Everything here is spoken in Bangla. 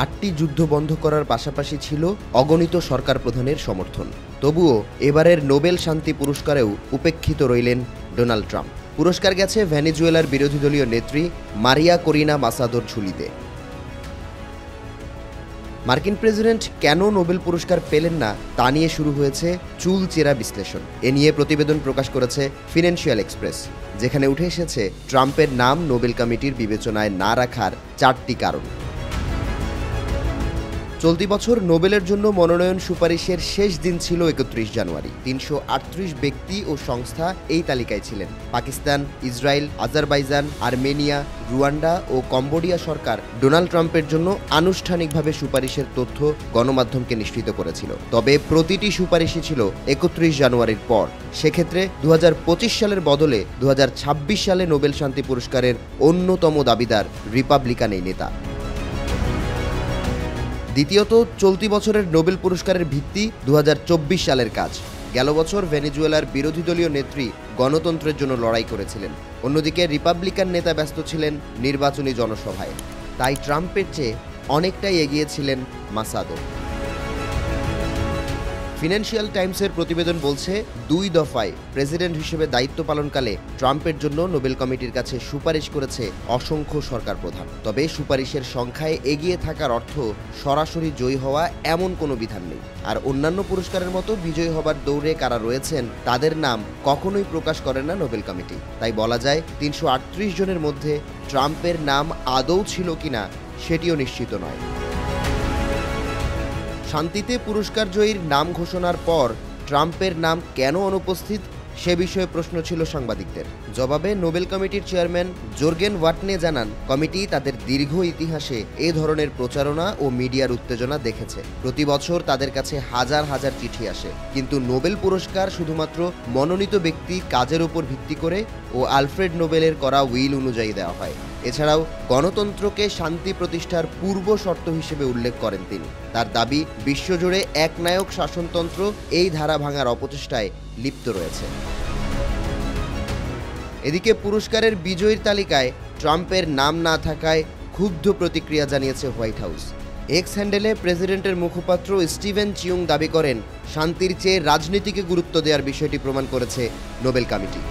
8টি যুদ্ধ বন্ধ করার পাশাপাশি ছিল অগণিত সরকার প্রধানের সমর্থন। তবুও এবারের নোবেল শান্তি পুরস্কারেও উপেক্ষিত রইলেন ডোনাল্ড ট্রাম্প। পুরস্কার গেছে ভেনেজুয়েলার বিরোধী দলীয় নেত্রী মারিয়া করিনা মাসাদোর ঝুলিতে। মার্কিন প্রেসিডেন্ট কেন নোবেল পুরস্কার পেলেন না তা নিয়ে শুরু হয়েছে চুলচেরা বিশ্লেষণ। এ নিয়ে প্রতিবেদন প্রকাশ করেছে ফিনান্সিয়াল এক্সপ্রেস, যেখানে উঠে এসেছে ট্রাম্পের নাম নোবেল কমিটির বিবেচনায় না রাখার 4টি কারণ। চলতি বছর নোবেলের জন্য মনোনয়ন সুপারিশের শেষ দিন ছিল 31 জানুয়ারি। 338 ব্যক্তি ও সংস্থা এই তালিকায় ছিলেন। Pakistan, Israel, Azerbaijan, Armenia, Rwanda ও কম্বোডিয়া সরকার ডোনাল্ড ট্রাম্পের জন্য আনুষ্ঠানিকভাবে সুপারিশের তথ্য গণমাধ্যমকে নিশ্চিত করেছিল। তবে প্রতিটি সুপারিশই ছিল 31 জানুয়ারির পর। সেক্ষেত্রে 2025 সালের বদলে 2026 সালে নোবেল শান্তি পুরস্কারের অন্যতম দাবিদার রিপাবলিকান এই নেতা। দ্বিতীয়ত, চলতি বছরের নোবেল পুরস্কারের ভিত্তি 2024 সালের কাজ। গেল বছর ভেনেজুয়েলার বিরোধী দলীয় নেত্রী গণতন্ত্রের জন্য লড়াই করেছিলেন। অন্যদিকে রিপাবলিকান নেতা ব্যস্ত ছিলেন নির্বাচনী জনসভায়। তাই ট্রাম্পের চেয়ে অনেকটাই এগিয়ে ছিলেন মাসাদো। ফিনান্সিয়াল টাইমসের প্রতিবেদন বলছে, 2 দফায় প্রেসিডেন্ট হিসেবে দায়িত্ব পালনকালে ট্রাম্পের জন্য নোবেল কমিটির কাছে সুপারিশ করেছে অসংখ্য সরকার প্রধান। তবে সুপারিশের সংখ্যায় এগিয়ে থাকার অর্থ সরাসরি জয়ী হওয়া এমন কোনো বিধান নেই। আর অন্যান্য পুরস্কারের মতো বিজয়ী হবার দৌড়ে কারা রয়েছেন তাদের নাম কখনোই প্রকাশ করে না নোবেল কমিটি। তাই বলা যায় 338 জনের মধ্যে ট্রাম্পের নাম আদৌ ছিল কিনা সেটিও নিশ্চিত নয়। শান্তিতে পুরস্কার জয়ীর নাম ঘোষণার পর ট্রাম্পের নাম কেন অনুপস্থিত সে বিষয়ে প্রশ্ন ছিল সাংবাদিকদের। জবাবে নোবেল কমিটির চেয়ারম্যান জোর্গেন ওয়াটনে জানান, কমিটি তাদের দীর্ঘ ইতিহাসে এ ধরনের প্রচারণা ও মিডিয়ার উত্তেজনা দেখেছে। প্রতি বছর তাদের কাছে হাজার হাজার চিঠি আসে, কিন্তু নোবেল পুরস্কার শুধুমাত্র মনোনীত ব্যক্তি কাজের উপর ভিত্তি করে ও আলফ্রেড নোবেলের করা উইল অনুযায়ী দেওয়া হয়। এছাড়াও গণতন্ত্রকে শান্তি প্রতিষ্ঠার পূর্ব শর্ত হিসেবে উল্লেখ করেন তিনি। তার দাবি, বিশ্বজুড়ে একনায়ক শাসনতন্ত্র এই ধারা ভাঙার অপচেষ্টায় লিপ্ত রয়েছে। এদিকে পুরস্কারের বিজয়ীর তালিকায় ট্রাম্পের নাম না থাকায় ক্ষুব্ধ প্রতিক্রিয়া জানিয়েছে হোয়াইট হাউস। এক্স হ্যান্ডেলে প্রেসিডেন্টের মুখপাত্র স্টিভেন চিউং দাবি করেন, শান্তির চেয়ে রাজনীতিকে গুরুত্ব দেওয়ার বিষয়টি প্রমাণ করেছে নোবেল কমিটি।